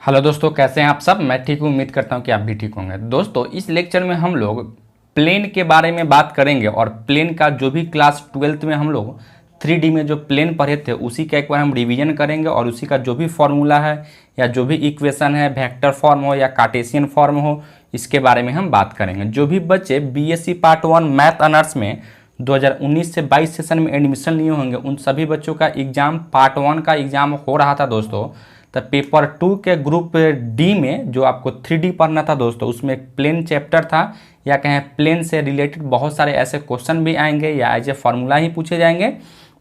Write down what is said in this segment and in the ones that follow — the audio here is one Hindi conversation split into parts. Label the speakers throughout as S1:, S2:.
S1: हेलो दोस्तों, कैसे हैं आप सब। मैं ठीक हूँ, उम्मीद करता हूँ कि आप भी ठीक होंगे। दोस्तों, इस लेक्चर में हम लोग प्लेन के बारे में बात करेंगे और प्लेन का जो भी क्लास 12th में हम लोग 3D में जो प्लेन पढ़े थे उसी का एक बार हम रिवीजन करेंगे और उसी का जो भी फॉर्मूला है या जो भी इक्वेशन है, वेक्टर फॉर्म हो या कार्टेशियन फॉर्म हो, इसके बारे में हम बात करेंगे। जो भी बच्चे BSc पार्ट 1 मैथ ऑनर्स में 2019 से 22 सेशन में एडमिशन लिए होंगे, उन सभी बच्चों का एग्ज़ाम पार्ट 1 का एग्ज़ाम हो रहा था दोस्तों। तो पेपर 2 के ग्रुप डी में जो आपको 3D पढ़ना था दोस्तों, उसमें एक प्लेन चैप्टर था या कहें प्लेन से रिलेटेड बहुत सारे ऐसे क्वेश्चन भी आएंगे या एज ए फार्मूला ही पूछे जाएंगे।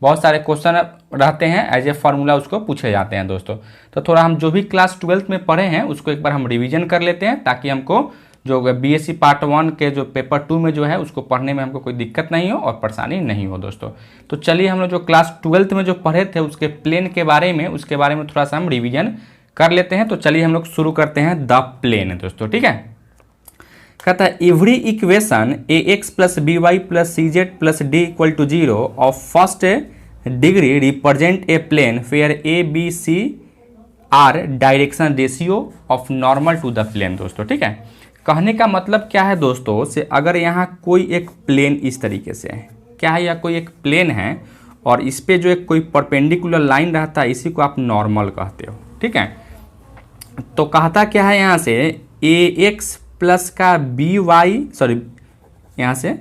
S1: बहुत सारे क्वेश्चन रहते हैं एज ए फार्मूला उसको पूछे जाते हैं दोस्तों। तो थोड़ा हम जो भी क्लास 12th में पढ़े हैं उसको एक बार हम रिवीजन कर लेते हैं ताकि हमको जो BSc पार्ट 1 के जो पेपर 2 में जो है उसको पढ़ने में हमको कोई दिक्कत नहीं हो और परेशानी नहीं हो दोस्तों। तो चलिए हम लोग जो क्लास 12th में जो पढ़े थे उसके प्लेन के बारे में थोड़ा सा हम रिवीजन कर लेते हैं। तो चलिए हम लोग शुरू करते हैं द प्लेन दोस्तों, ठीक है। कहता है every equation ax plus by plus cz plus d equal to 0 of first degree represent a plane where a b c are direction ratio of normal to the plane दोस्तों, ठीक है। कहने का मतलब क्या है दोस्तों से, अगर यहाँ कोई एक प्लेन इस तरीके से है, क्या है, या कोई एक प्लेन है और इस पे जो एक कोई परपेंडिकुलर लाइन रहता है, इसी को आप नॉर्मल कहते हो, ठीक है। तो कहता क्या है यहाँ से ax प्लस का by, सॉरी यहाँ से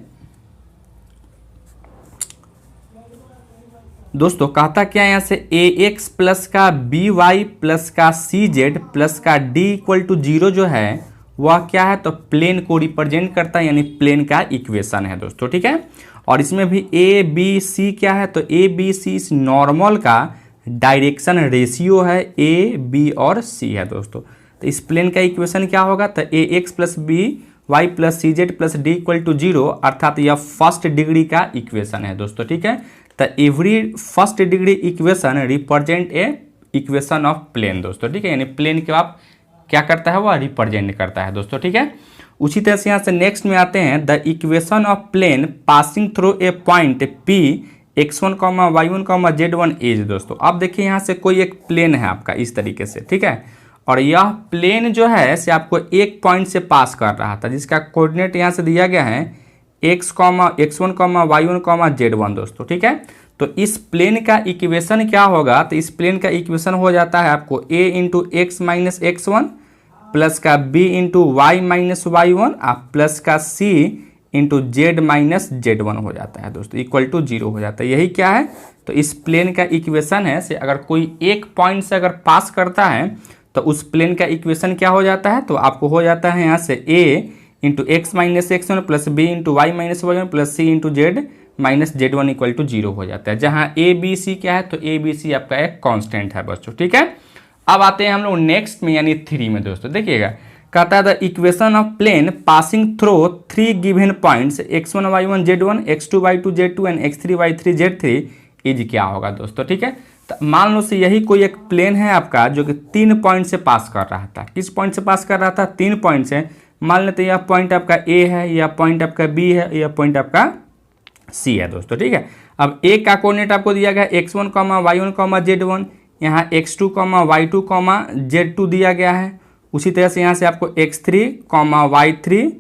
S1: दोस्तों कहता क्या है यहाँ से ax प्लस का by प्लस का cz प्लस का d इक्वल टू 0 जो है वह क्या है, तो प्लेन को रिप्रेजेंट करता है, यानी प्लेन का इक्वेशन है दोस्तों, ठीक है। और इसमें भी ए बी सी क्या है, तो ए बी सी इस नॉर्मल का डायरेक्शन रेशियो है, ए बी और सी है दोस्तों। तो इस प्लेन का इक्वेशन क्या होगा, तो A x plus B Y plus C Z plus D equal to 0, अर्थात यह फर्स्ट डिग्री का इक्वेशन है दोस्तों, ठीक है। तो every first degree equation represent a equation of plane दोस्तों, ठीक है। यानी प्लेन के आप क्या करता है, वह रिप्रेजेंट करता है दोस्तों, ठीक है। उसी तरह से यहाँ से नेक्स्ट में आते हैं the equation of plane passing through a point P x1, y1, z1 is दोस्तों। अब देखिए यहाँ से कोई एक प्लेन है आपका इस तरीके से, ठीक है। और यह प्लेन जो है से आपको एक पॉइंट से पास कर रहा था जिसका कोऑर्डिनेट यहाँ से दिया गया है x1, y1, z1 दोस्तों, ठीक है। तो इस प्लेन का इक्वेशन क्या होगा, तो इस प्लेन का इक्वेशन हो जाता है आपको a into x minus x1 plus का b into y minus y1 plus का c into z minus z1 हो जाता है दोस्तों, इक्वल टू 0 हो जाता है। यही क्या है, तो इस प्लेन का इक्वेशन है से अगर कोई एक पॉइंट से अगर पास करता है तो उस प्लेन का इक्वेशन क्या हो जाता है, तो आपको हो जाता है यहाँ से a into x minus x1 plus b into y minus y1 plus c into z minus z1 equal to 0 हो जाता है, जहाँ ए बी सी क्या है, तो ए बी सी आपका एक कांस्टेंट है बच्चों, ठीक है। अब आते हैं हम लोग नेक्स्ट में यानी 3 में दोस्तों। देखिएगा कहता है the equation of plane passing through 3 given points x1 y1 z1 x2 y2 z2 and x3 y3 z3 is क्या होगा दोस्तों, ठीक है। तो मान लो से यही कोई एक प्लेन है आपका जो कि 3 पॉइंट से पास कर रहा था। किस पॉइंट से पास कर रहा था, 3 पॉइंट से। मान लेते यह पॉइंट आपका ए है, यह पॉइंट आपका बी है, यह पॉइंट आपका सी है दोस्तों, ठीक है। अब ए का कोऑर्डिनेट आपको दिया गया x1, y1, z1, यहाँ x2, y2, z2 दिया गया है। उसी तरह से यहाँ से आपको x3, y3,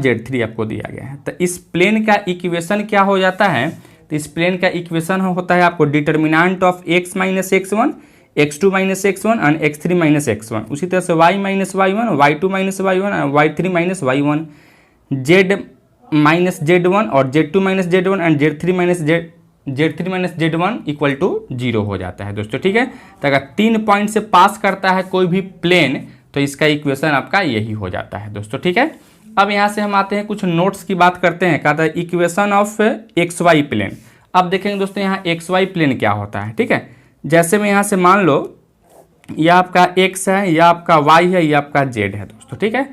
S1: z3 आपको दिया गया है। तो इस प्लेन का इक्वेशन क्या हो जाता है, तो इस प्लेन का इक्वेशन होता है आपको determinant of x minus x1, x2 minus x1 and x3 minus x1। उसी तरह से y minus y1, y2 minus y1, y3 minus y1, z minus z1 और z2 minus z1 and z3 minus z1 equal to 0 हो जाता है दोस्तों, ठीक है। तो अगर 3 पॉइंट से पास करता है कोई भी प्लेन तो इसका इक्वेशन आपका यही हो जाता है दोस्तों, ठीक है। अब यहाँ से हम आते हैं कुछ नोट्स की बात करते हैं। कहता है इक्वेशन ऑफ XY प्लेन। अब देखेंगे दोस्तों यहाँ XY प्लेन क्या होता है, ठीक है। जैसे मैं यहाँ से मान लो यह आपका x है, यह आपका y है, यह आपका z है दोस्तों, ठीक है।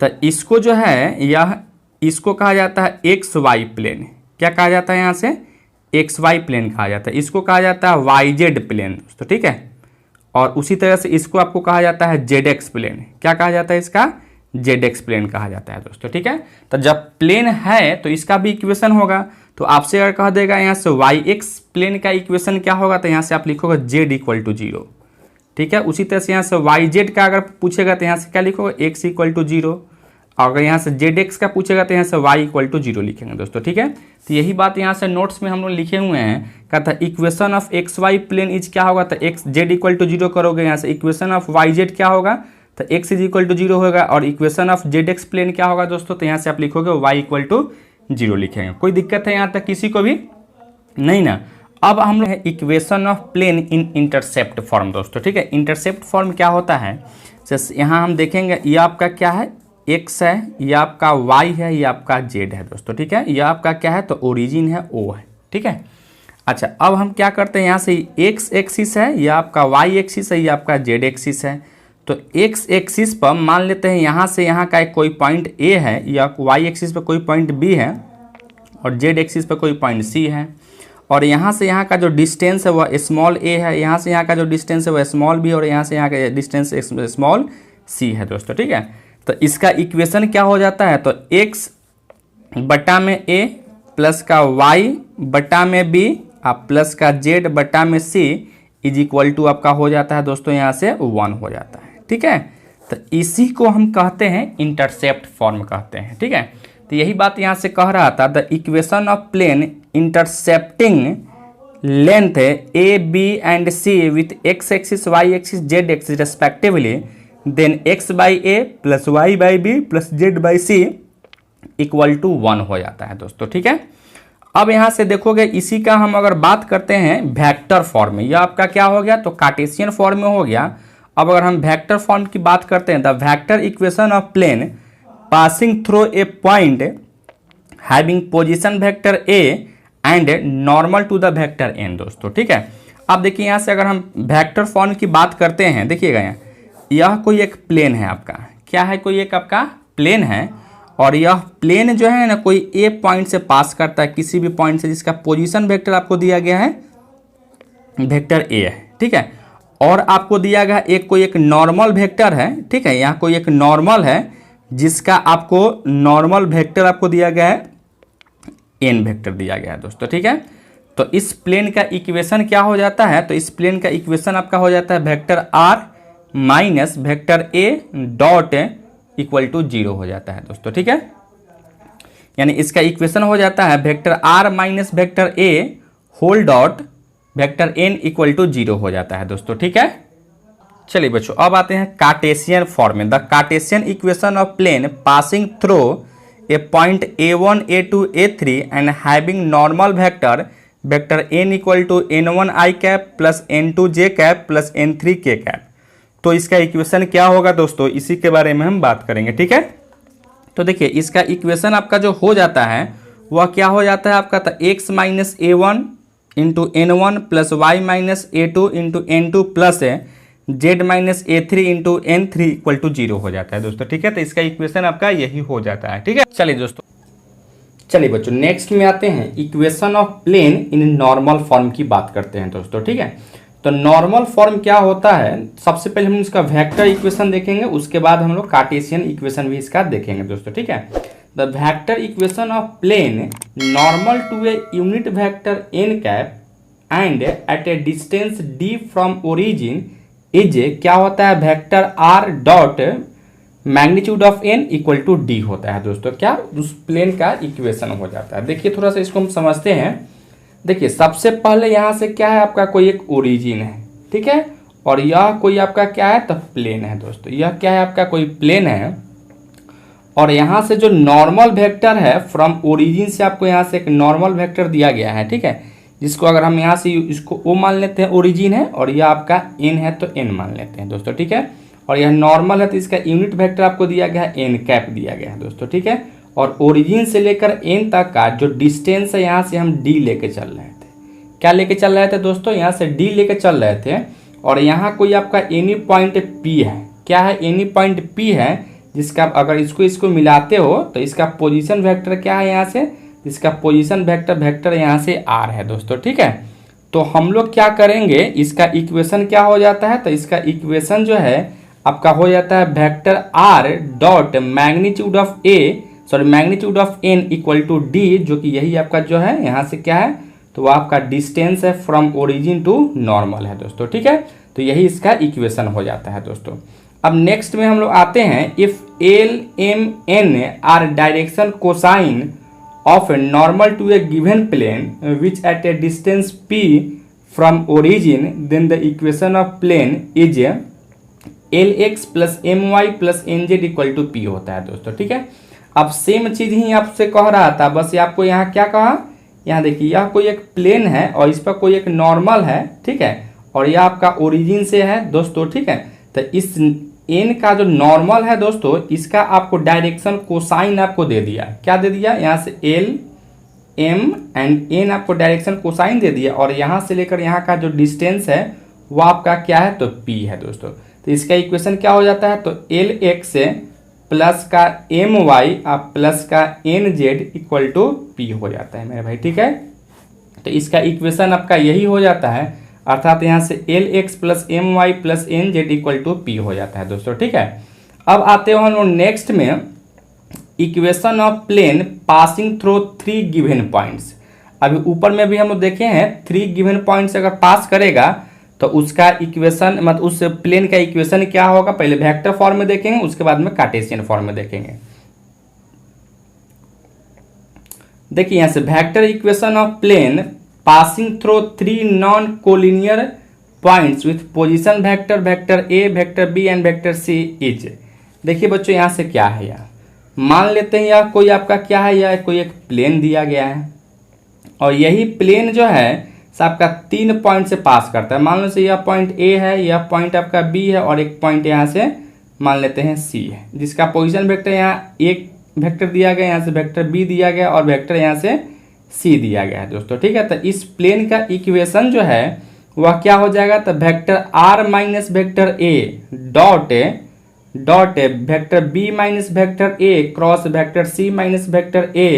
S1: तो इसको जो है यह इसको कहा जाता है XY प्लेन। क्या कहा जाता है यहाँ से, XY प्लेन कहा जाता है। इसको कहा जाता है YZ प्लेन दोस्तों, ठीक है। और उसी तरह से इसको आपको कहा जाता है ZX प्लेन। क्या कहा जाता है इसका, ZX प्लेन कहा जाता है दोस्तों, ठीक है। तो जब प्लेन है तो इसका भी इक्वेशन होगा। तो आपसे अगर कह देगा यहाँ से YX प्लेन का इक्वेशन क्या होगा, तो यहाँ से आप लिखोगे Z इक्वल टू 0। ठीक है। उसी तरह से यहाँ से वाई जेड का अगर पूछेगा तो यहाँ से क्या लिखोगे, x इक्वल टू 0। अगर यहाँ से जेड एक्स का पूछेगा तो यहाँ से y इक्वल टू 0 लिखेंगे दोस्तों, ठीक है। तो यही बात यहाँ से नोट्स में हम लोग लिखे हुए हैं। कहता है equation of x y plane is क्या होगा, तो एक्स जेड इक्वल टू 0 करोगे, यहाँ से इक्वेशन ऑफ वाई जेड क्या होगा, तो x इज इक्वल टू 0 होगा, और equation of z x plane क्या होगा दोस्तों, तो यहाँ से आप लिखोगे y इक्वल टू 0 लिखेंगे। कोई दिक्कत है यहाँ तक किसी को भी नहीं ना। अब हम लोग equation of plane in intercept form दोस्तों, ठीक है। इंटरसेप्ट फॉर्म क्या होता है, जैसे यहाँ हम देखेंगे ये आपका क्या है, x है, ये आपका y है, ये आपका z है दोस्तों, ठीक है। ये आपका क्या है, तो ओरिजिन है o है, ठीक है। अच्छा, अब हम क्या करते हैं, यहाँ से x एक्सिस है, ये आपका y एक्सिस है, ये आपका z एक्सिस है। तो x एक्सिस पर मान लेते हैं यहाँ से यहाँ का एक कोई पॉइंट a है, या y एक्सिस पर कोई पॉइंट b है, और z एक्सिस पर कोई पॉइंट c है, और यहाँ से यहाँ का जो डिस्टेंस है वह स्मॉल a है, यहाँ से यहाँ का जो डिस्टेंस है वह स्मॉल b, और यहाँ से यहाँ का डिस्टेंस स्मॉल c है दोस्तों, ठीक है। तो इसका इक्वेशन क्या हो जाता है, तो x बटा में a प्लस का y बटा में b प्लस का z बटा में c इज इक्वल टू आपका हो जाता है दोस्तों, यहाँ से 1 हो जाता है, ठीक है। तो इसी को हम कहते हैं इंटरसेप्ट फॉर्म कहते हैं, ठीक है। तो यही बात यहाँ से कह रहा था, the equation of plane intercepting length a b and c with x axis y axis z axis respectively, then x by a plus y by b plus z by c equal to 1 हो जाता है दोस्तों, ठीक है। अब यहाँ से देखोगे इसी का हम अगर बात करते हैं वेक्टर फॉर्म में, यह आपका क्या हो गया, तो कार्टेशियन फॉर्म में हो गया। अब अगर हम वेक्टर फॉर्म की बात करते हैं, the vector equation of plane passing through a point having position vector a and normal to the vector n दोस्तों, ठीक है। अब देखिए यहाँ से अगर हम वेक्टर फॉर्म की बात करते हैं, देखिएगा यहाँ यह कोई एक प्लेन है आपका, क्या है, कोई एक आपका प्लेन है, और यह प्लेन जो है ना कोई ए पॉइंट से पास करता है, किसी भी पॉइंट से, जिसका पोजीशन वेक्टर आपको दिया गया है वेक्टर ए है, ठीक है। और आपको दिया गया एक कोई एक नॉर्मल वेक्टर है, ठीक है। यहाँ कोई एक नॉर्मल है जिसका आपको नॉर्मल वेक्टर आपको दिया गया है एन वेक्टर दिया गया है दोस्तों, ठीक है। तो इस प्लेन का इक्वेशन क्या हो जाता है, तो इस प्लेन का इक्वेशन आपका हो जाता है vector r minus vector a dot equal to 0 हो जाता है दोस्तों, ठीक है। यानी इसका इक्वेशन हो जाता है vector r minus vector a whole dot vector n equal to 0 हो जाता है दोस्तों, ठीक है। चलिए बच्चों, अब आते हैं कार्टेशियन फॉर्म में। The Cartesian equation of plane passing through a point a1 a2 a3 and having normal vector vector n equal to n1 i cap plus n2 j cap plus n3 k cap. तो इसका इक्वेशन क्या होगा दोस्तों, इसी के बारे में हम बात करेंगे, ठीक है। तो देखिए इसका इक्वेशन आपका जो हो जाता है वह क्या हो जाता है आपका, तो x minus a one into n one plus y minus a two into n two plus z minus a three into n three equal to 0 हो जाता है दोस्तों, ठीक है। तो इसका इक्वेशन आपका यही हो जाता है, ठीक है। चलिए दोस्तों, चलिए बच्चों नेक्स्ट में आते हैं equation of plane in normal form की बात करते हैं दोस्तों, ठीक है। तो नॉर्मल फॉर्म क्या होता है, सबसे पहले हम इसका वेक्टर इक्वेशन देखेंगे, उसके बाद हम लोग कार्टेशियन इक्वेशन भी इसका देखेंगे दोस्तों, ठीक है। The vector equation of plane normal to a unit vector n cap and at a distance d from origin is क्या होता है, vector r dot magnitude of n equal to d होता है दोस्तों, क्या उस प्लेन का इक्वेशन हो जाता है। देखिए थोड़ा सा इसको हम समझते हैं। देखिए सबसे पहले यहाँ से क्या है आपका कोई एक ओरिजिन है, ठीक है, और यह कोई आपका क्या है, तो प्लेन है दोस्तों। यह क्या है आपका कोई प्लेन है, और यहाँ से जो नॉर्मल वेक्टर है फ्रॉम ओरिजिन से आपको यहाँ से एक नॉर्मल वेक्टर दिया गया है, ठीक है, जिसको अगर हम यहाँ से इसको ओ मान लेते हैं ओरिजिन है, और यह आपका एन है तो एन मान लेते हैं दोस्तों, ठीक है। और यह नॉर्मल है तो इसका यूनिट वेक्टर आपको दिया गया है एन कैप दिया गया है दोस्तों, ठीक है। और ओरिजिन से लेकर एन तक का जो डिस्टेंस है यहाँ से हम डी लेके चल रहे थे, क्या लेके चल रहे थे दोस्तों, यहाँ से डी लेके चल रहे थे। और यहाँ कोई आपका एनी पॉइंट पी है, क्या है, एनी पॉइंट पी है, जिसका अगर इसको मिलाते हो तो इसका पोजीशन वेक्टर क्या है, यहाँ से इसका पोजीशन वेक्टर यहाँ से आर है दोस्तों, ठीक है। तो हम लोग क्या करेंगे, इसका इक्वेशन क्या हो जाता है, तो इसका इक्वेशन जो है आपका हो जाता है vector r dot magnitude of magnitude of n equal to d, जो कि यही आपका जो है यहाँ से क्या है, तो वो आपका डिस्टेंस है फ्रॉम ओरिजिन टू नॉर्मल है दोस्तों, ठीक है। तो यही इसका इक्वेशन हो जाता है दोस्तों। अब नेक्स्ट में हम लोग आते हैं, if l m n are direction cosine of a normal to a given plane which at a distance p from origin, then the equation of plane is l x plus m y plus n z equal to p होता है दोस्तों। ठीक है, अब सेम चीज ही आपसे कह रहा था, बस ये आपको यहाँ क्या कहा, यहाँ देखिए यह कोई एक प्लेन है और इस पर कोई एक नॉर्मल है, ठीक है, और यह आपका ओरिजिन से है दोस्तों। ठीक है, तो इस एन का जो नॉर्मल है दोस्तों, इसका आपको डायरेक्शन कोसाइन आपको दे दिया। क्या दे दिया, यहाँ से एल एम एंड एन आपको डायरेक्शन कोसाइन दे दिया, और यहाँ से लेकर यहाँ का जो डिस्टेंस है वो आपका क्या है, तो पी है दोस्तों। तो इसका इक्वेशन क्या हो जाता है, तो एल एक्स प्लस का एम वाई प्लस का n z equal to p हो जाता है मेरे भाई। ठीक है, तो इसका इक्वेशन आपका यही हो जाता है, अर्थात यहाँ से l x plus m y plus n z equal to p हो जाता है दोस्तों। ठीक है, अब आते हो हम लोग नेक्स्ट में, equation of plane passing through 3 given points. अभी ऊपर में भी हम लोग देखे हैं 3 गिवन पॉइंट्स अगर पास करेगा तो उसका इक्वेशन, मतलब उस प्लेन का इक्वेशन क्या होगा, पहले वेक्टर फॉर्म में देखेंगे, उसके बाद में कार्टेशियन फॉर्म में देखेंगे। देखिए यहाँ से vector equation of plane passing through 3 non collinear points with position vector, vector a, vector b and vector c is. देखिए बच्चों यहाँ से क्या है, यार मान लेते हैं यह कोई आपका क्या है, यह कोई एक प्लेन दिया गया है और यही प्लेन जो है आपका 3 पॉइंट से पास करता है। मान लो से यह पॉइंट ए है, यह पॉइंट आपका बी है और एक पॉइंट यहाँ से मान लेते हैं सी है, जिसका पोजीशन वेक्टर यहाँ एक वेक्टर दिया गया, यहाँ से वेक्टर बी दिया गया और वेक्टर यहाँ से सी दिया गया है दोस्तों। ठीक है, तो इस प्लेन का इक्वेशन जो है वह क्या हो जाएगा, तो vector r minus vector a dot vector b minus vector a cross vector c minus vector a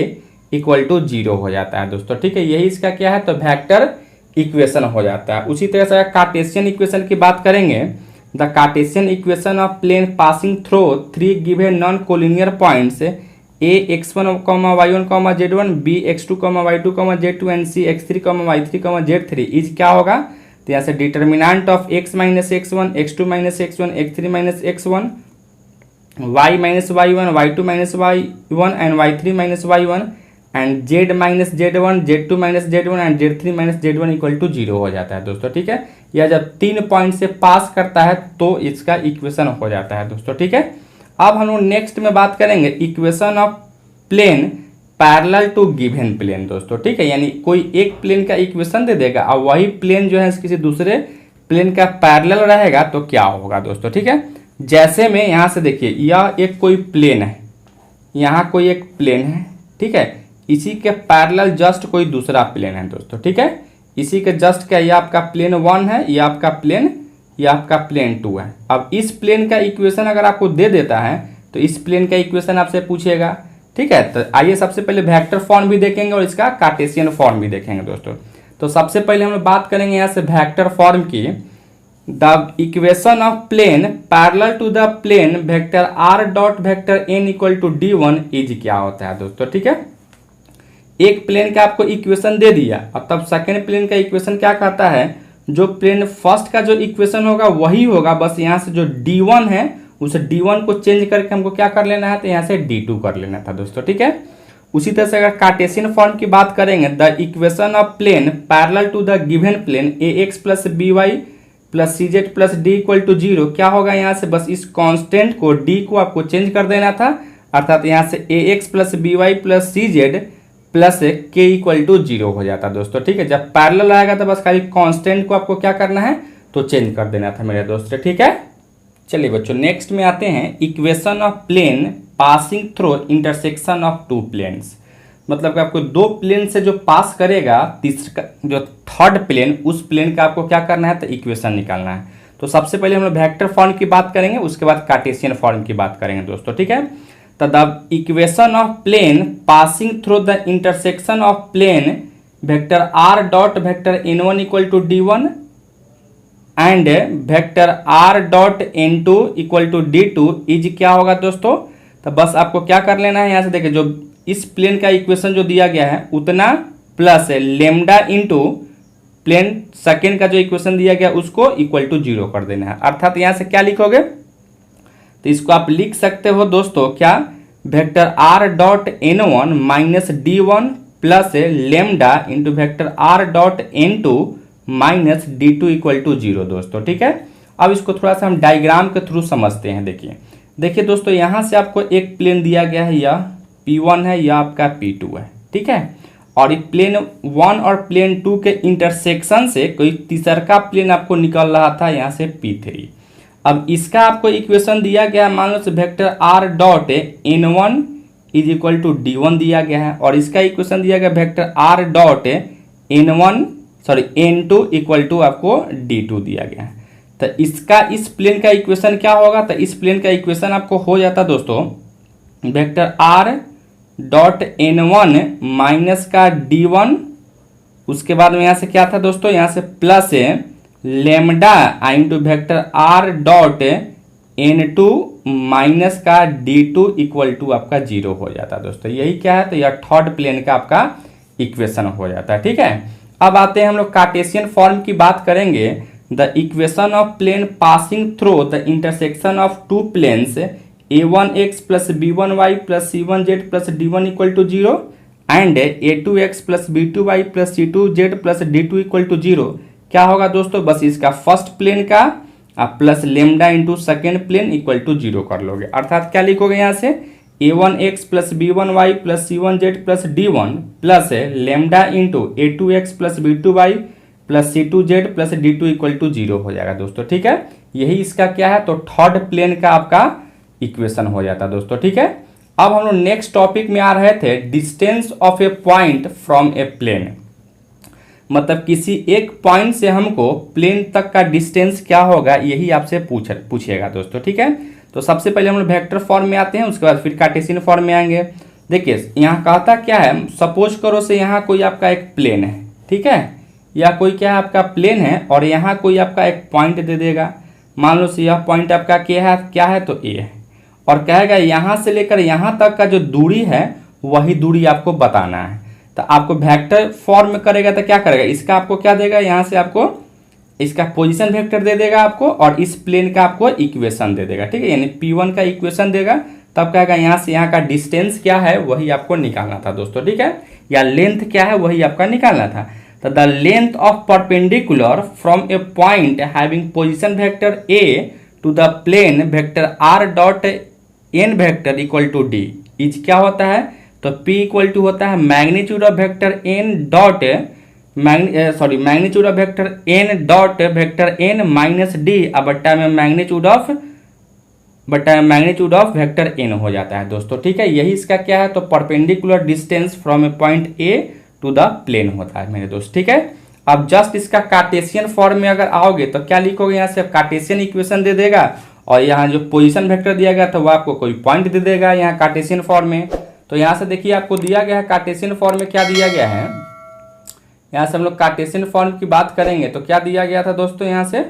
S1: equal to 0 हो जाता है दोस्तों। ठीक है, यही इसका क्या है, तो वेक्टर इक्वेशन हो जाता है। उसी तरह से कार्टेशियन इक्वेशन की बात करेंगे, the Cartesian equation of plane passing through 3 given non collinear points a x1, y1, z1, b x2, y2, z2 and c x3, y3, z3 is क्या होगा, तो यहाँ से determinant of x minus x1, x2 minus x1, x3 minus x1, y minus y1, y2 minus y1 and y3 minus y1 and z minus z1, z2 minus z1 and z3 minus z1 equal to 0 हो जाता है दोस्तों। ठीक है, यह जब 3 पॉइंट से पास करता है तो इसका इक्वेशन हो जाता है दोस्तों। ठीक है, अब हम लोग नेक्स्ट में बात करेंगे equation of plane parallel to given plane दोस्तों। ठीक है, यानी कोई एक प्लेन का इक्वेशन दे देगा और वही प्लेन जो है किसी दूसरे प्लेन का पैरेलल रहेगा तो क्या होगा दोस्तों। ठीक है, जैसे में यहाँ से देखिए यह एक कोई प्लेन है, यहाँ कोई एक प्लेन है, ठीक है, इसी के पैरेलल जस्ट कोई दूसरा प्लेन है दोस्तों। ठीक है, इसी के जस्ट क्या, ये आपका प्लेन 1 है, ये आपका प्लेन 2 है। अब इस प्लेन का इक्वेशन अगर आपको दे देता है तो इस प्लेन का इक्वेशन आपसे पूछेगा। ठीक है, तो आइए सबसे पहले वेक्टर फॉर्म भी देखेंगे और इसका कार्टेशियन फॉर्म भी देखेंगे दोस्तों। तो सबसे पहले हम लोग बात करेंगे यहाँ से वेक्टर फॉर्म की, the equation of plane parallel to the plane vector r dot vector n equal to d1 is क्या होता है दोस्तों। ठीक है, एक प्लेन का आपको इक्वेशन दे दिया, अब तब सेकेंड प्लेन का इक्वेशन क्या कहता है, जो प्लेन फर्स्ट का जो इक्वेशन होगा वही होगा, बस यहाँ से जो d1 है उस d1 को चेंज करके हमको क्या कर लेना है, तो यहाँ से d2 कर लेना था दोस्तों। ठीक है, उसी तरह से अगर कार्टेशियन फॉर्म की बात करेंगे, the equation of plane parallel to the given plane ax plus by plus cz plus d equal to 0 क्या होगा, यहाँ से बस इस कांस्टेंट को d को आपको चेंज कर देना था, अर्थात यहाँ से ax plus by plus cz plus k equal to 0 हो जाता दोस्तों। ठीक है, जब पैरेलल आएगा तो बस खाली कांस्टेंट को आपको क्या करना है, तो चेंज कर देना था मेरे दोस्तों। ठीक है, चलिए बच्चों नेक्स्ट में आते हैं, equation of plane passing through intersection of 2 planes. मतलब कि आपको 2 प्लेन से जो पास करेगा, तीसरा जो थर्ड प्लेन, उस प्लेन का आपको क्या करना है, तो इक्वेशन निकालना है। तो सबसे पहले हम लोग वेक्टर फॉर्म की बात करेंगे, उसके बाद कार्टेशियन फॉर्म की बात करेंगे दोस्तों। ठीक है, तो the equation of plane passing through the intersection of plane vector r dot vector n1 equal to d1 and vector r dot n2 equal to d2 is क्या होगा दोस्तों, तो बस आपको क्या कर लेना है, यहाँ से देखिए जो इस प्लेन का इक्वेशन जो दिया गया है उतना plus lambda into plane second का जो इक्वेशन दिया गया उसको इक्वल टू 0 कर देना है। अर्थात यहाँ से क्या लिखोगे, तो इसको आप लिख सकते हो दोस्तों क्या, vector r dot n1 minus d1 plus lambda into vector r dot n2 minus d2 equal to 0 दोस्तों। ठीक है, अब इसको थोड़ा सा हम डायग्राम के थ्रू समझते हैं। देखिए दोस्तों, यहाँ से आपको एक प्लेन दिया गया है, यह P1 है, यह आपका P2 है। ठीक है, और ये प्लेन 1 और प्लेन 2 के इंटरसेक्शन से कोई तीसरा प्लेन आपको निकल रहा था यहाँ से P3। अब इसका आपको इक्वेशन दिया गया है, मान लो vector r dot n1 is equal to d1 दिया गया है, और इसका इक्वेशन दिया गया vector r dot n2 equal to आपको d2 दिया गया है। तो इसका इस प्लेन का इक्वेशन क्या होगा, तो इस प्लेन का इक्वेशन आपको हो जाता दोस्तों vector r dot n1 minus का d1, उसके बाद में यहाँ से क्या था दोस्तों, यहाँ से plus lambda into vector r dot n2 minus का d2 इक्वल टू आपका 0 हो जाता है दोस्तों। यही क्या है, तो यह थर्ड प्लेन का आपका इक्वेशन हो जाता है। ठीक है, अब आते हैं हम लोग कार्टेशियन फॉर्म की बात करेंगे। The equation of plane passing through the intersection of two planes a1x plus b1y plus c1z plus d1 equal to 0 and a2x plus b2y plus c2z plus d2 equal to 0 क्या होगा दोस्तों, बस इसका फर्स्ट प्लेन का आप plus lambda into second plane equal to 0 कर लोगे। अर्थात क्या लिखोगे यहाँ से, a1x plus b1y plus c1z plus d1 plus lambda into a2x plus b2y plus c2z plus d2 equal to 0 हो जाएगा दोस्तों। ठीक है, यही इसका क्या है, तो थर्ड प्लेन का आपका इक्वेशन हो जाता है दोस्तों। ठीक है, अब हम लोग नेक्स्ट टॉपिक में आ रहे थे, distance of a point from a plane. मतलब किसी एक पॉइंट से हमको प्लेन तक का डिस्टेंस क्या होगा, यही आपसे पूछेगा दोस्तों। ठीक है, तो सबसे पहले हम लोग वेक्टर फॉर्म में आते हैं, उसके बाद फिर कार्टेशियन फॉर्म में आएंगे। देखिए यहाँ कहता क्या है, सपोज करो से यहाँ कोई आपका एक प्लेन है। ठीक है, या कोई क्या है आपका प्लेन है, और यहाँ कोई आपका एक पॉइंट दे देगा। मान लो से यह पॉइंट आपका क्या है, तो ए है, और कहेगा यहाँ से लेकर यहाँ तक का जो दूरी है वही दूरी आपको बताना है। तो आपको वेक्टर फॉर्म में करेगा तो क्या करेगा, इसका आपको क्या देगा, यहाँ से आपको इसका पोजीशन वेक्टर दे देगा आपको, और इस प्लेन का आपको इक्वेशन दे देगा। ठीक है, यानी P1 का इक्वेशन देगा, तब कहेगा यहाँ से यहाँ का डिस्टेंस क्या है वही आपको निकालना था दोस्तों। ठीक है, या लेंथ क्या है वही आपका निकालना था। तो the length of perpendicular from a point having position vector a to the plane vector r dot n vector equal to d is क्या होता है, तो p इक्वल टू होता है magnitude of vector n dot magnitude of vector n dot vector n minus d बट्टा में मैग्नीट्यूड ऑफ वेक्टर n हो जाता है दोस्तों। ठीक है, यही इसका क्या है, तो perpendicular distance from a point a to the plane होता है मेरे दोस्त। ठीक है, अब जस्ट इसका कार्टेशियन फॉर्म में अगर आओगे तो क्या लिखोगे, यहाँ से कार्टेशियन इक्वेशन दे देगा, और यहाँ जो पोजीशन वेक्टर दिया गया था वो आपको कोई पॉइंट दे देगा यहाँ कार्टेशियन फॉर्म में। तो यहाँ से देखिए आपको दिया गया है कार्टेशियन फॉर्म में क्या दिया गया है, यहाँ से हम लोग कार्टेशियन फॉर्म की बात करेंगे तो क्या दिया गया था दोस्तों, यहाँ से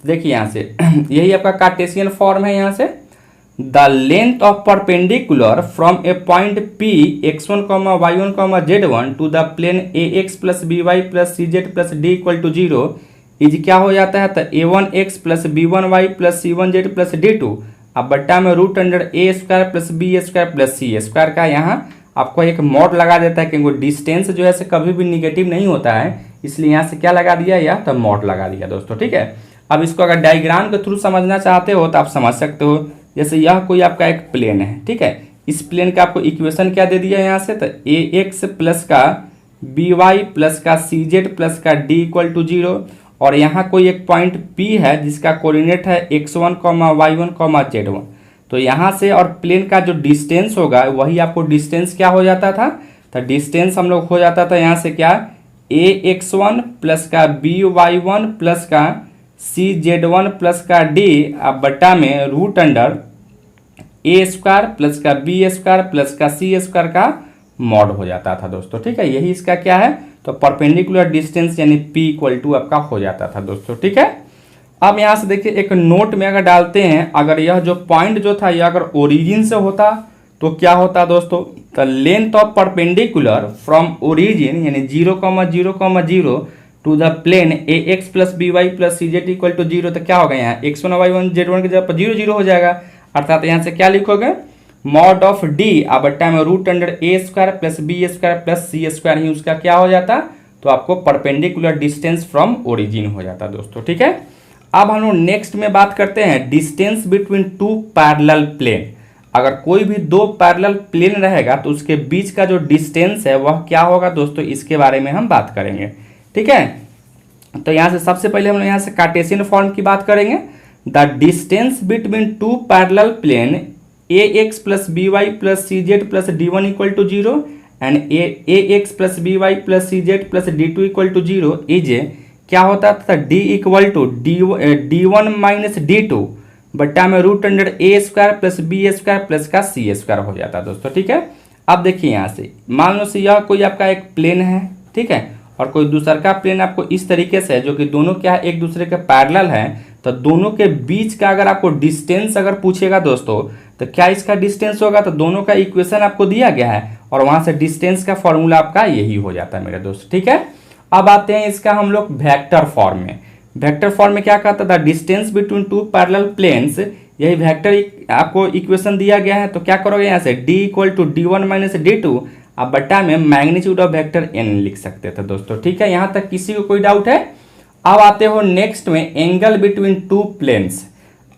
S1: देखिए यहाँ से यही आपका कार्टेशियन फॉर्म है। यहाँ से the length of perpendicular from a point P x1, y1, z1 to the plane ax plus by plus cz plus d equal to 0 is क्या हो जाता है, तो a1x plus b1y plus c1z plus d2 अब बट्टा में root under a square plus b square plus c square का यहाँ आपको एक मॉड लगा देता है, क्योंकि डिस्टेंस जो है कभी भी निगेटिव नहीं होता है, इसलिए यहाँ से क्या लगा दिया, या तो मॉड लगा दिया दोस्तों। ठीक है, अब इसको अगर डायग्राम के थ्रू समझना चाहते हो तो आप समझ सकते हो। जैसे यह कोई आपका एक प्लेन है। ठीक है, इस प्लेन का आपको इक्वेशन क्या दे दिया है यहाँ से, तो ax प्लस का by प्लस का cz प्लस का d इक्वल टू 0, और यहाँ कोई एक पॉइंट P है जिसका कोऑर्डिनेट है x1, y1, z1। तो यहाँ से और प्लेन का जो डिस्टेंस होगा वही आपको डिस्टेंस क्या हो जाता था, तो डिस्टेंस हम लोग हो जाता था यहाँ से क्या, ax1 प्लस का by1 प्लस का cz1 प्लस का d अब बट्टा में root under a square plus का b स्क्वायर प्लस का c स्क्वायर का मॉड हो जाता था दोस्तों। ठीक है, यही इसका क्या है, तो परपेंडिकुलर डिस्टेंस यानी p इक्वल टू आपका हो जाता था दोस्तों। ठीक है, अब यहाँ से देखिए एक नोट में अगर डालते हैं, अगर यह जो पॉइंट जो था यह अगर ओरिजिन से होता तो क्या होता दोस्तों, तो length of perpendicular from origin यानी 0, 0, 0 to the plane A x plus B Y plus C z equal to zero, तो क्या होगा यहाँ x1 y1 z1 की जगह पर 0 0 हो जाएगा। अर्थात यहाँ से क्या लिखोगे, मॉड ऑफ डी बट्टा में root under A square plus B square plus C square ही उसका क्या हो जाता, तो आपको परपेंडिकुलर डिस्टेंस फ्रॉम ओरिजिन हो जाता दोस्तों। ठीक है, अब हम लोग नेक्स्ट में बात करते हैं distance between two parallel plane. अगर कोई भी दो पैरेलल प्लेन रहेगा तो उसके बीच का जो डिस्टेंस है वह क्या होगा दोस्तों, इसके बारे में हम बात करेंगे। ठीक है, तो यहाँ से सबसे पहले हम लोग यहाँ से कार्टेशियन फॉर्म की बात करेंगे। The distance between two parallel plane A x plus B Y plus C Z plus D one equal to zero and A x plus B Y plus C Z plus D two equal to zero is क्या होता था, D equal to D one minus D two बट्टा में root under A square plus B square plus का सी स्क्वायर हो जाता है दोस्तों। ठीक है, अब देखिए यहाँ से मान लो से यह कोई आपका एक प्लेन है, ठीक है, और कोई दूसरा का प्लेन आपको इस तरीके से है जो कि दोनों क्या एक दूसरे के पैरेलल है, तो दोनों के बीच का अगर आपको डिस्टेंस अगर पूछेगा दोस्तों तो क्या इसका डिस्टेंस होगा, तो दोनों का इक्वेशन आपको दिया गया है और वहां से डिस्टेंस का फॉर्मूला आपका यही हो जाता है मेरे दोस्त। ठीक है, अब आते हैं इसका हम लोग वेक्टर फॉर्म में। वेक्टर फॉर्म में क्या कहता था, distance between two parallel planes, यही वेक्टर आपको इक्वेशन दिया गया है। तो क्या करोगे यहाँ से d equal to D one minus D two, आप बट्टा में मैग्नीट्यूड ऑफ वेक्टर n लिख सकते थे दोस्तों। ठीक है, यहाँ तक किसी को कोई डाउट है? अब आते हो नेक्स्ट में एंगल बिटवीन टू प्लेन्स।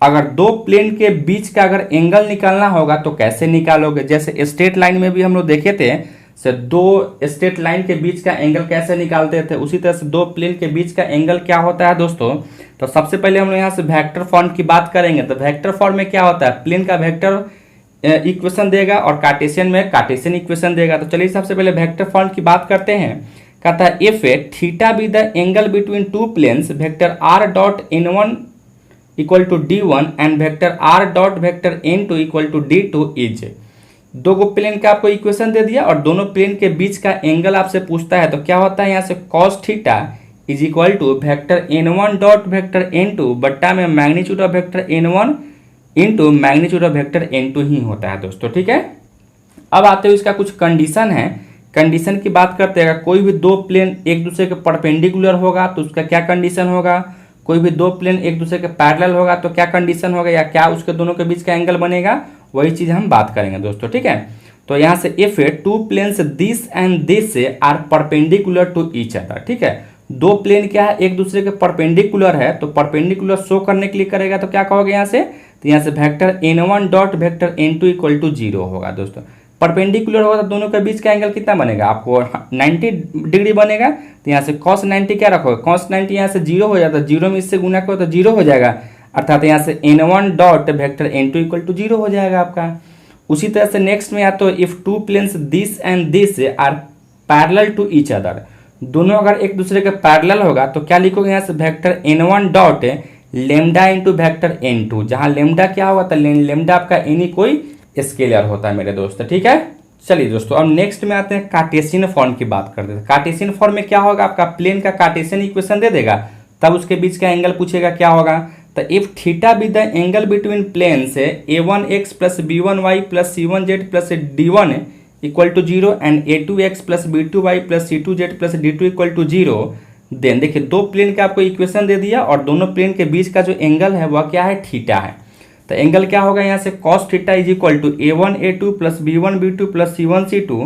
S1: अगर दो प्लेन के बीच का अगर एंगल निकालना होगा तो कैसे निकालोगे, जैसे स्ट्रेट लाइन में भी हम लोग देखे थे से दो स्ट्रेट लाइन के बीच का एंगल कैसे निकालते थे, उसी तरह से दो प्लेन के बीच का एंगल क्या होता है दोस्तों। तो सबसे पहले हम लोग यहाँ से वेक्टर फॉर्म की बात करेंगे। तो वेक्टर फॉर्म में क्या होता है, प्लेन का वेक्टर इक्वेशन देगा और कार्टेशियन में कार्टेशियन इक्वेशन देगा। तो चलिए सबसे पहले वेक्टर फॉर्म की बात करते हैं। कहता है if theta be the angle between two planes vector r dot n one equal to D one and vector r dot vector N two equal to d two is. दो गो प्लेन का आपको इक्वेशन दे दिया और दोनों प्लेन के बीच का एंगल आपसे पूछता है, तो क्या होता है यहाँ से cos theta is equal to vector N one dot vector N two बट्टा में magnitude of vector N one into magnitude of vector N two ही होता है दोस्तों। ठीक है, अब आते हुए इसका कुछ कंडीशन है। कंडीशन की बात करते हैं, कोई भी दो प्लेन एक दूसरे के परपेंडिकुलर होगा तो उसका क्या कंडीशन होगा, कोई भी दो प्लेन एक दूसरे के पैरेलल होगा तो क्या कंडीशन होगा, या क्या उसके दोनों के बीच का एंगल बनेगा, वही चीज हम बात करेंगे दोस्तों। ठीक है, तो यहाँ से if two planes this and this are perpendicular to each other. ठीक है, दो प्लेन क्या है एक दूसरे के परपेंडिकुलर है, तो परपेंडिकुलर शो करने के लिए करेगा तो क्या कहोगे यहाँ से, तो यहाँ से vector N one dot vector N two equal to zero होगा दोस्तों। परपेंडिकुलर होगा तो दोनों के बीच का एंगल कितना बनेगा, आपको 90 डिग्री बनेगा। तो यहाँ से cos 90 क्या रखोगे, cos 90 यहाँ से जीरो हो जाता है, जीरो में इससे गुना करो तो जीरो हो जाएगा, अर्थात यहाँ से n one dot vector N two equal to zero हो जाएगा आपका। उसी तरह से नेक्स्ट में आता है if two planes this and this are parallel to each other, दोनों अगर एक दूसरे के पैरेलल होगा तो क्या लिखोगे यहाँ से vector N one dot lambda into vector N two, जहाँ लेमडा क्या होगा तो लेमडा आपका एनी कोई स्केलर होता है मेरे दोस्त। ठीक है, चलिए दोस्तों अब नेक्स्ट में आते हैं कार्टेशियन फॉर्म की बात करते हैं। कार्टेशियन फॉर्म में क्या होगा, आपका प्लेन का कार्टेशियन इक्वेशन दे देगा, तब उसके बीच का एंगल पूछेगा क्या होगा। तो if theta be the angle between plane से A one X plus B one Y plus C one Z plus D one equal to zero and A two X plus B two Y plus C two Z plus D two equal to zero, then देखिए दो प्लेन का आपको इक्वेशन दे दिया और दोनों प्लेन के बीच का जो एंगल है वह क्या है, थीटा है। तो एंगल क्या होगा यहाँ से cos theta is equal to A one A two plus B one B two plus C one C two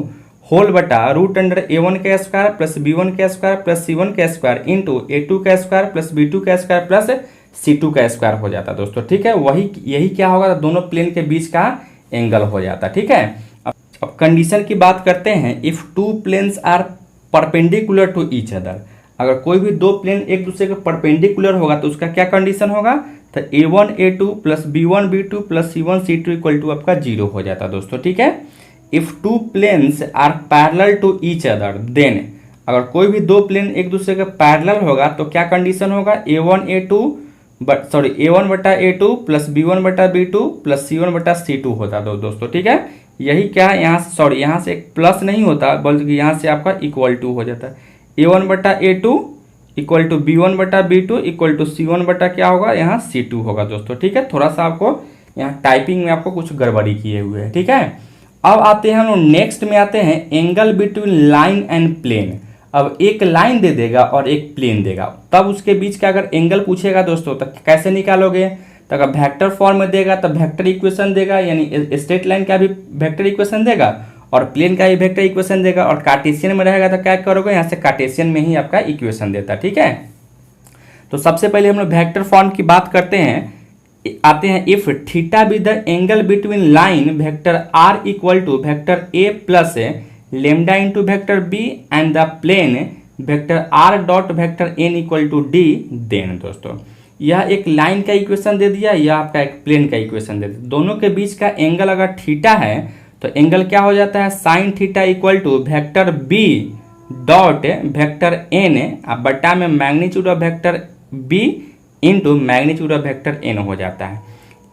S1: whole बटा रूट अंडर ए वन का स्क्वायर प्लस बी वन का स्क्वायर प्लस सी वन का स्क्वायर इंटू ए टू का स्क्वायर प्लस बी टू का स्क्वायर प्लस सी टू का स्क्वायर हो जाता है दोस्तों। ठीक है, वही यही क्या होगा, दोनों प्लेन के बीच का एंगल हो जाता है। ठीक है, अब कंडीशन की बात करते हैं। If two planes are perpendicular to each other, अगर कोई भी दो प्लेन एक दूसरे के परपेंडिकुलर होगा तो उसका क्या कंडीशन होगा, तो A one A two plus B one B two plus C one C two equal to आपका जीरो हो जाता है दोस्तों। ठीक है, if two planes are parallel to each other, then अगर कोई भी दो प्लेन एक दूसरे के पैरेलल होगा तो क्या कंडीशन होगा, A one A two A one बटा A two plus B one बटा बी टू प्लस सी वन बटा सी टू होता है दोस्तों। ठीक है, यही क्या है यहाँ से यहाँ से एक प्लस नहीं होता बल्कि यहाँ से आपका इक्वल टू हो जाता है, ए वन बटा A two equal to B one बटा B two equal to C one बटा क्या होगा, यहाँ सी टू होगा दोस्तों। ठीक है, थोड़ा सा आपको यहाँ टाइपिंग में आपको कुछ गड़बड़ी किए हुए है। ठीक है, अब आते हैं हम लोग नेक्स्ट में आते हैं angle between line and plane. अब एक लाइन दे देगा और एक प्लेन देगा, तब उसके बीच का अगर एंगल पूछेगा दोस्तों तो कैसे निकालोगे? तो अगर वेक्टर फॉर्म में देगा तो वेक्टर इक्वेशन देगा, यानी स्ट्रेट लाइन का भी वेक्टर इक्वेशन देगा और प्लेन का भी वेक्टर इक्वेशन देगा, और कार्टेशियन में रहेगा तो क्या करोगे? यहाँ से कार्टेशियन में ही आपका इक्वेशन देता है। ठीक है, तो सबसे पहले हम लोग वेक्टर फॉर्म की बात करते हैं, आते हैं। If theta be the angle between line vector r equal to vector a plus lambda into vector b and the plane vector r dot vector n equal to d, then दोस्तों यह एक लाइन का इक्वेशन दे दिया, यह आपका एक प्लेन का इक्वेशन दे दिया। दोनों के बीच का एंगल अगर थीटा है तो एंगल क्या हो जाता है? Sine theta equal to vector b dot vector n बटा में magnitude of vector b into magnitude of vector n हो जाता है।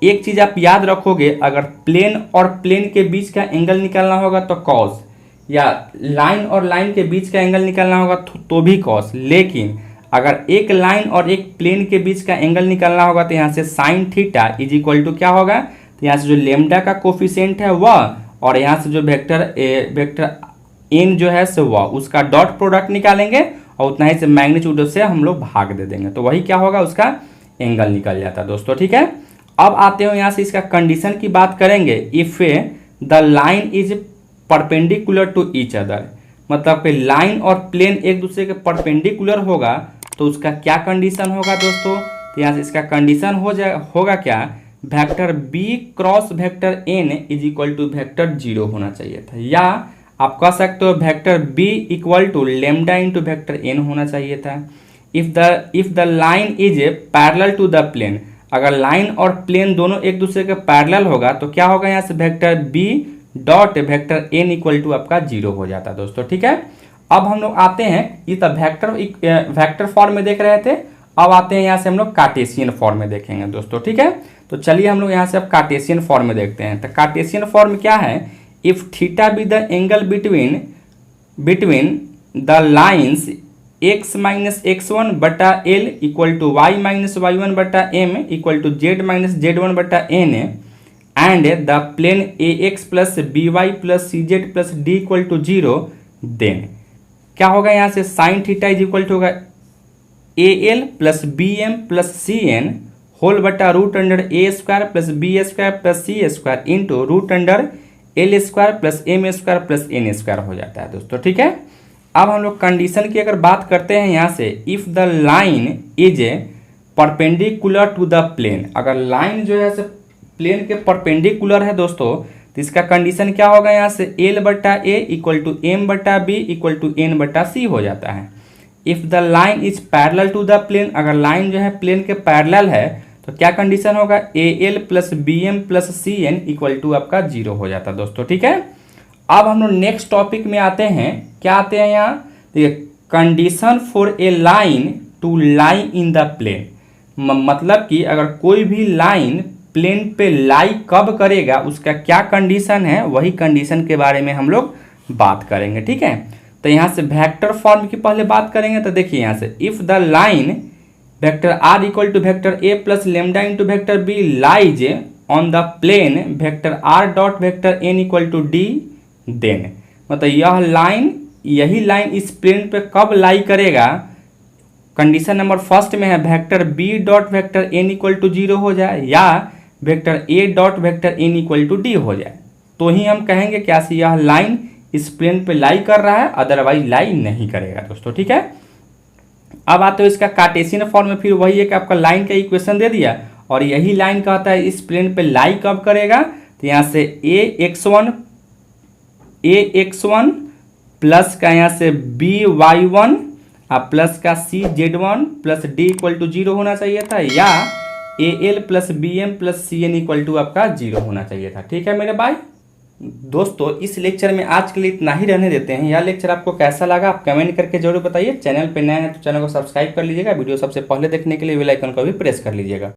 S1: एक चीज आप याद रखोगे, अगर प्लेन और प्लेन के बीच का एंगल निकालना होगा तो कॉस, या लाइन और लाइन के बीच का एंगल निकालना होगा तो भी कॉस, लेकिन अगर एक लाइन और एक प्लेन के बीच का एंगल निकालना होगा तो यहाँ से sine theta is equal to क्या होगा? तो यहाँ से जो लेमडा का कोफिशिएंट है वह, और यहाँ से जो वेक्टर एन जो है से वह, उसका डॉट प्रोडक्ट निकालेंगे और उतना ही से मैग्नीट्यूड से हम लोग भाग दे देंगे, तो वही क्या होगा? उसका एंगल निकल जाता है दोस्तों। ठीक है, अब आते हो यहाँ से इसका कंडीशन की बात करेंगे। If the line is perpendicular to each other, मतलब कि लाइन और प्लेन एक दूसरे के परपेंडिकुलर होगा तो उसका क्या कंडीशन होगा दोस्तों? तो यहाँ से इसका कंडीशन होगा क्या? Vector b cross vector n is equal to vector 0 होना चाहिए था, या आप कह सकते हो vector b equal to lambda into vector n होना चाहिए था। If the line is parallel to the plane, अगर लाइन और प्लेन दोनों एक दूसरे के पैरेलल होगा तो क्या होगा? यहाँ से vector b dot vector n equal to आपका 0 हो जाता है दोस्तों। ठीक है, अब हम लोग आते हैं, ये तो वेक्टर फॉर्म में देख रहे थे, अब आते हैं यहाँ से हम लोग कार्टेशियन फॉर्म में देखेंगे दोस्तों। ठीक है, तो चलिए हम लोग यहाँ से अब कार्टेशियन फॉर्म में देखते हैं। तो कार्टेशियन फॉर्म क्या है? If theta be the angle between the lines x minus x1 बटा L equal to y minus y1 बटा m equal to z minus z1 बटा n and the plane ax plus by plus cz plus d equal to 0, then क्या होगा? यहाँ से sine theta is equal to होगा al plus bm plus cn whole बटा root under A square plus B square plus C square into root under L square plus M square plus N square हो जाता है दोस्तों। ठीक है, अब हम लोग कंडीशन की अगर बात करते हैं यहाँ से, if the line is perpendicular to the plane, अगर लाइन जो है प्लेन के परपेंडिकुलर है दोस्तों तो इसका कंडीशन क्या होगा? यहाँ से एल बटा ए इक्वल टू एम बटा बी इक्वल टू एन बटा सी हो जाता है। If the line is parallel to the plane, अगर लाइन जो है प्लेन के पैरेलल है तो क्या कंडीशन होगा? A L plus B M plus C N equal to आपका 0 हो जाता है दोस्तों। ठीक है, अब हम लोग नेक्स्ट टॉपिक में आते हैं, क्या आते हैं यहाँ? देखिए, condition for a line to lie in the plane, मतलब कि अगर कोई भी लाइन प्लेन पे लाई कब करेगा, उसका क्या कंडीशन है, वही कंडीशन के बारे में हम लोग बात करेंगे। ठीक है, तो यहाँ से वेक्टर फॉर्म की पहले बात करेंगे। तो देखिए यहाँ से, if the line vector r equal to vector a plus lambda into vector b lies on the plane vector r dot vector n equal to d, then मतलब यही लाइन इस प्लेन पे कब लाई करेगा? कंडीशन नंबर फर्स्ट में है vector b dot vector n equal to 0 हो जाए, या vector a dot vector n equal to d हो जाए, तो ही हम कहेंगे क्या से यह लाइन इस प्लेन पे लाई कर रहा है, अदरवाइज लाई नहीं करेगा दोस्तों। ठीक है, अब आते हो इसका कार्टेशियन फॉर्म में, फिर वही एक आपका लाइन का इक्वेशन दे दिया और यही लाइन कहता है इस प्लेन पे लाई कब करेगा? तो यहाँ से ए एक्स1 प्लस का यहाँ से बी y1 प्लस का C z1 plus D equal to 0 होना चाहिए था, या A L plus B M plus C N equal to आपका 0 होना चाहिए था। ठीक है मेरे भाई दोस्तों, इस लेक्चर में आज के लिए इतना ही रहने देते हैं। यह लेक्चर आपको कैसा लगा आप कमेंट करके जरूर बताइए। चैनल पे नए हैं तो चैनल को सब्सक्राइब कर लीजिएगा। वीडियो सबसे पहले देखने के लिए बेल आइकन को भी प्रेस कर लीजिएगा।